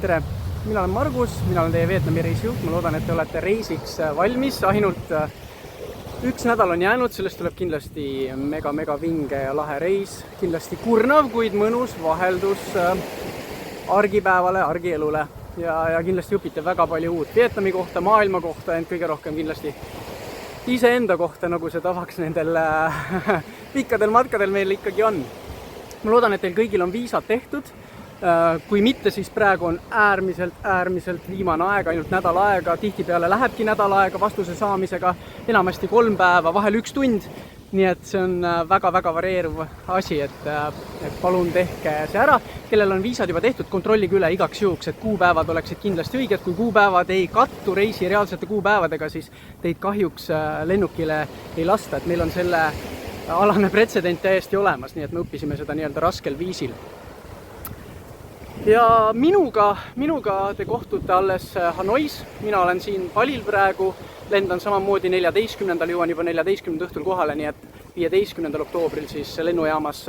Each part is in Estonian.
tere! Mina olen Margus, mina olen teie Vietnami reisijuht. Ma loodan, et te olete reisiks valmis. Ainult üks nädal on jäänud, sellest tuleb kindlasti mega vinge ja lahe reis. Kindlasti kurnav, kuid mõnus vaheldus argipäevale, argielule. Ja kindlasti õpite väga palju uut Vietnami kohta, maailma kohta, ent kõige rohkem kindlasti iseenda kohta, nagu see tavaks nendel pikkadel matkadel meil ikkagi on. Ma loodan, et teil kõigil on viisad tehtud. Kui mitte, siis praegu on äärmiselt viimane aeg, ainult nädal aega. Tihtipeale lähebki nädal aega vastuse saamisega, enamasti 3 päeva, vahel 1 tund. Nii et see on väga varieeruv asi, et palun tehke see ära. Kellel on viisad juba tehtud, kontrollige üle igaks juhuks, et kuupäevad oleksid kindlasti õiged. Kui kuupäevad ei kattu reisi reaalsete kuupäevadega, siis teid kahjuks lennukile ei lasta. Et meil on selle alane pretsedent täiesti olemas, nii et me õppisime seda nii-öelda raskel viisil. Ja minuga te kohtute alles Hanois. Mina olen siin Balil praegu, lendan samamoodi 14. jõuan juba 14. õhtul kohale, nii et 15. oktoobril siis lennujaamas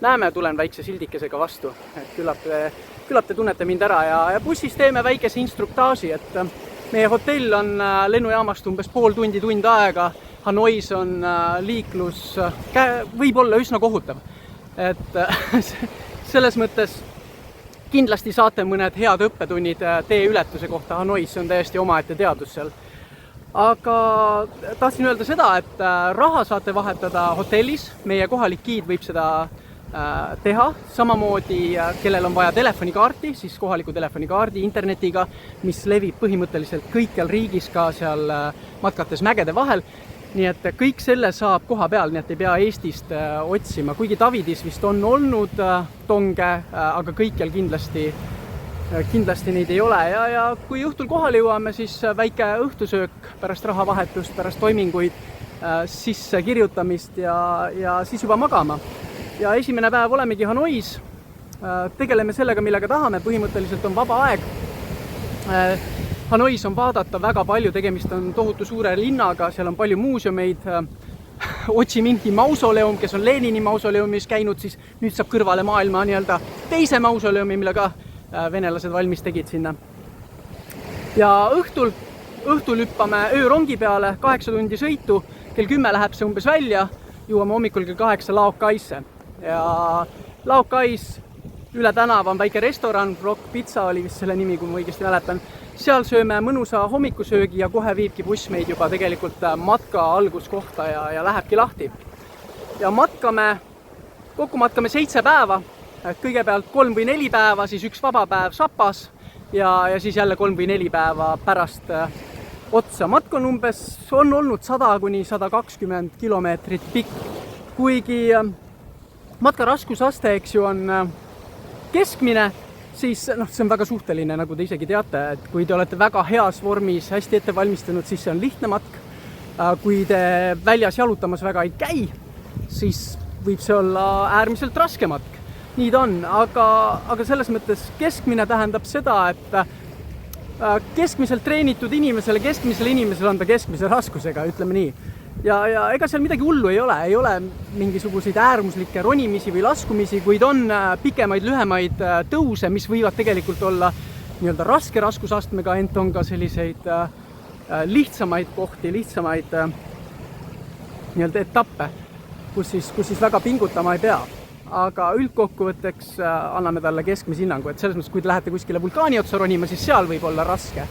näeme, tulen väikse sildikesega vastu. Et küllap te tunnete mind ära ja bussis teeme väikese instruktaaži, et meie hotell on lennujaamast umbes pool tund aega. Hanois on liiklus, võib olla üsna kohutav. Et selles mõttes kindlasti saate mõned head õppetunnid tee ületuse kohta Hanois, see on täiesti omaette teadus seal. Aga tahtsin öelda seda, et raha saate vahetada hotellis, meie kohalik giid võib seda teha, samamoodi kellel on vaja telefonikaarti, siis kohaliku telefonikaardi internetiga, mis levib põhimõtteliselt kõikjal riigis ka seal matkates mägede vahel. Nii et kõik selle saab koha peal, nii et ei pea Eestist otsima, kuigi Tavidis vist on olnud tonge, aga kõikjal kindlasti neid ei ole. Ja kui õhtul kohale jõuame, siis väike õhtusöök pärast rahavahetust, pärast toiminguid, sisse kirjutamist ja siis juba magama. Ja esimene päev olemegi Hanois, tegeleme sellega, millega tahame, põhimõtteliselt on vaba aeg. Hanois on vaadata väga palju, tegemist on tohutu suure linnaga, seal on palju muuseumeid. Ho Chi Minhi mausoleum, kes on Lenini mausoleumis käinud, siis nüüd saab kõrvale maailma nii-öelda teise mausoleumi, mille ka venelased valmis tegid sinna. Ja õhtul hüppame öörongi peale, 8 tundi sõitu, kell 10 läheb see umbes välja, jõuame hommikul kell 8 Laokaisse. Ja Laokais üle tänava on väike restoran, Rock Pizza oli vist selle nimi, kui ma õigesti mäletan. Seal sööme mõnusa hommikusöögi ja kohe viibki buss meid juba tegelikult matka alguskohta ja lähebki lahti. Ja kokku matkame 7 päeva, kõigepealt 3 või 4 päeva, siis 1 vaba päev Sapas ja siis jälle 3 või 4 päeva pärast otsa. Matk on olnud 100 kuni 120 kilomeetrit pikk, kuigi matka raskusaste, eks ju, on keskmine, siis see on väga suhteline, nagu te isegi teate, et kui te olete väga heas vormis, hästi ette valmistunud, siis see on lihtne matk. Kui te väljas jalutamas väga ei käi, siis võib see olla äärmiselt raske matk. Nii ta on, aga selles mõttes keskmine tähendab seda, et keskmiselt treenitud inimesele on ta keskmise raskusega, ütleme nii. Ja ega seal midagi hullu ei ole mingisuguseid äärmuslikke ronimisi või laskumisi, kuid on pikemaid, lühemaid tõuse, mis võivad tegelikult olla nii-öelda raske raskusastmega, ent on ka selliseid lihtsamaid kohti, lihtsamaid nii-öelda etappe, kus siis väga pingutama ei pea. Aga üldkokkuvõtteks anname talle keskmise hinnangu, et selles mõttes, kui te lähete kuskile vulkaani otsa ronima, siis seal võib olla raske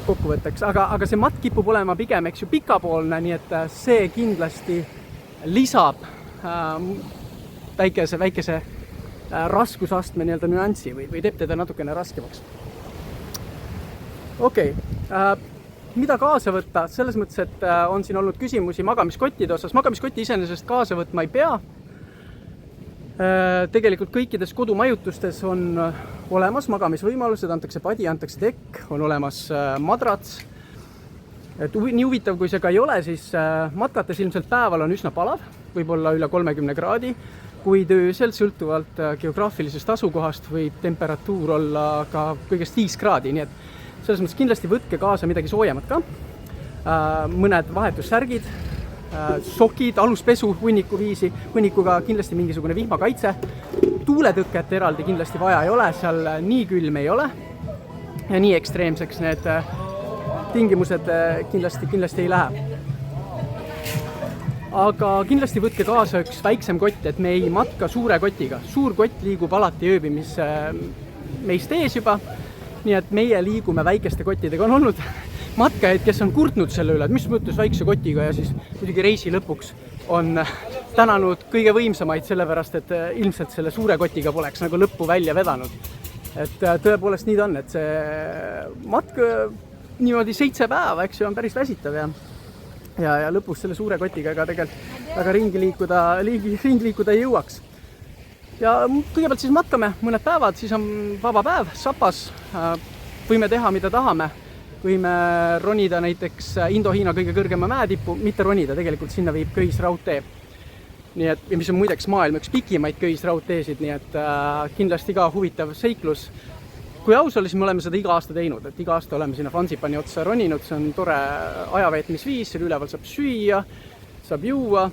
kokkuvõtteks, aga see matk kipub olema pigem, eks ju, pikapoolne, nii et see kindlasti lisab väikese raskusastme nii-öelda nüanssi või teeb teda natukene raskemaks. Okei, mida kaasa võtta? Selles mõttes, et on siin olnud küsimusi magamiskottide osas. Magamiskotti iseenesest kaasa võtma ei pea. Tegelikult kõikides kodumajutustes on olemas magamisvõimalused, antakse padi, antakse tekk, on olemas madrats. Nii huvitav, kui see ka ei ole, siis matkates ilmselt päeval on üsna palav, võib olla üle 30 kraadi, kuid öösel sõltuvalt geograafilisest asukohast võib temperatuur olla ka kõigest 5 kraadi, nii et selles mõttes kindlasti võtke kaasa midagi soojemat ka, mõned vahetussärgid, sokid, aluspesu hunniku viisi, hunnikuga kindlasti mingisugune vihmakaitse, tuuletõket eraldi kindlasti vaja ei ole, seal nii külm ei ole ja nii ekstreemseks need tingimused kindlasti ei lähe. Aga kindlasti võtke kaasa üks väiksem kott, et me ei matka suure kotiga. Suur kott liigub alati ööbimis meist ees juba, nii et meie liigume väikeste kottidega. On olnud matkajaid, kes on kurtnud selle üle, et mis mõttes väikse kotiga ja siis muidugi reisi lõpuks on tänanud kõige võimsamaid sellepärast, et ilmselt selle suure kotiga poleks nagu lõppu välja vedanud. Et tõepoolest nii ta on, et see matk niimoodi 7 päeva, eks ju, on päris väsitav ja lõpus selle suure kotiga ega tegelikult väga ringi liikuda ei jõuaks. Ja kõigepealt siis matkame mõned päevad, siis on vaba päev, Sapas, võime teha, mida tahame. Võime ronida näiteks Indo-Hiina kõige kõrgema mäetippu, mitte ronida, tegelikult sinna viib köisraudtee. Nii et, mis on muideks maailma üks pikimaid köisraudteesid, nii et kindlasti ka huvitav seiklus. Kui aus oli, siis me oleme seda iga aasta teinud, et iga aasta oleme sinna Fansipani otsa roninud, see on tore ajaveetmisviis, selle üleval saab süüa, saab juua,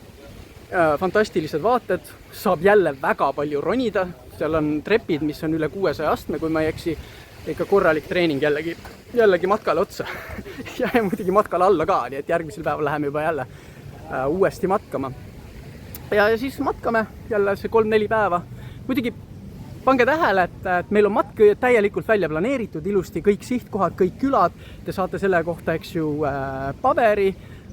fantastilised vaated, saab jälle väga palju ronida, seal on trepid, mis on üle 600 astme, kui ma ei eksi, ikka korralik treening jällegi matkale otsa ja muidugi matkale alla ka, nii et järgmisel päeval läheme juba jälle uuesti matkama. Ja siis matkame jälle see 3-4 päeva. Muidugi pange tähele, et meil on matk täielikult välja planeeritud, ilusti kõik sihtkohad, kõik külad. Te saate selle kohta, eks ju, paberi,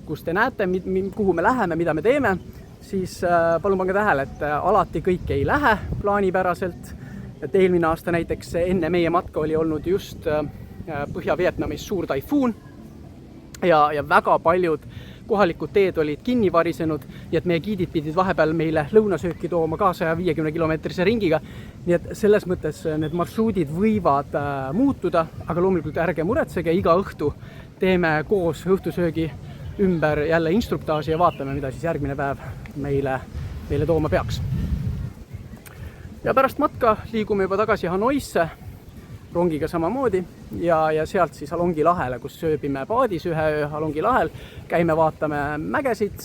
kus te näete, kuhu me läheme, mida me teeme. Siis palun pange tähele, et alati kõik ei lähe plaanipäraselt. Et eelmine aasta näiteks enne meie matka oli olnud just Põhja-Vietnamis suur taifuun ja väga paljud kohalikud teed olid kinni varisenud, nii et meie giidid pidid vahepeal meile lõunasööki tooma ka 150 kilomeetrise ringiga. Nii et selles mõttes need marsruudid võivad muutuda, aga loomulikult ärge muretsege, iga õhtu teeme koos õhtusöögi ümber jälle instruktaaži ja vaatame, mida siis järgmine päev meile tooma peaks. Ja pärast matka liigume juba tagasi Hanoisse, rongiga samamoodi ja sealt siis Halongi lahele, kus sööbime paadis ühe öö Halongi lahel, käime vaatame mägesid,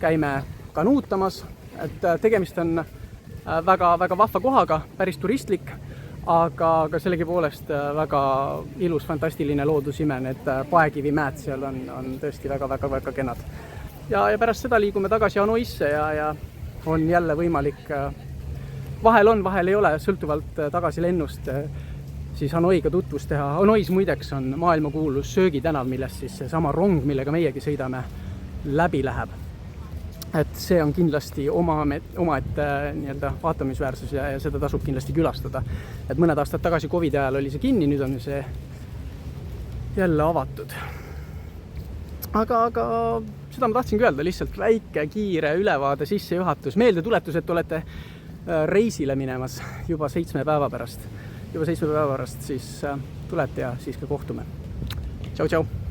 käime kanuutamas, et tegemist on väga vahva kohaga, päris turistlik, aga sellegi poolest väga ilus, fantastiline loodusime, need paekivimäed seal on tõesti väga kenad. Ja pärast seda liigume tagasi Hanoisse ja on jälle võimalik, vahel ei ole, sõltuvalt tagasi lennust, siis Hanoiga tutvust teha. Hanois muideks on maailmakuulus söögitänав, millest siis sama rong, millega meiegi sõidame, läbi läheb. Et see on kindlasti omaette vaatamisväärsus ja seda tasub kindlasti külastada. Et mõned aastad tagasi COVID ajal oli see kinni, nüüd on see jälle avatud. Aga seda ma tahtsingi öelda, lihtsalt väike, kiire ülevaade, sissejuhatus, meeldetuletus, et olete reisile minemas juba 7 päeva pärast. Siis tulete ja siis ka kohtume. Tšau!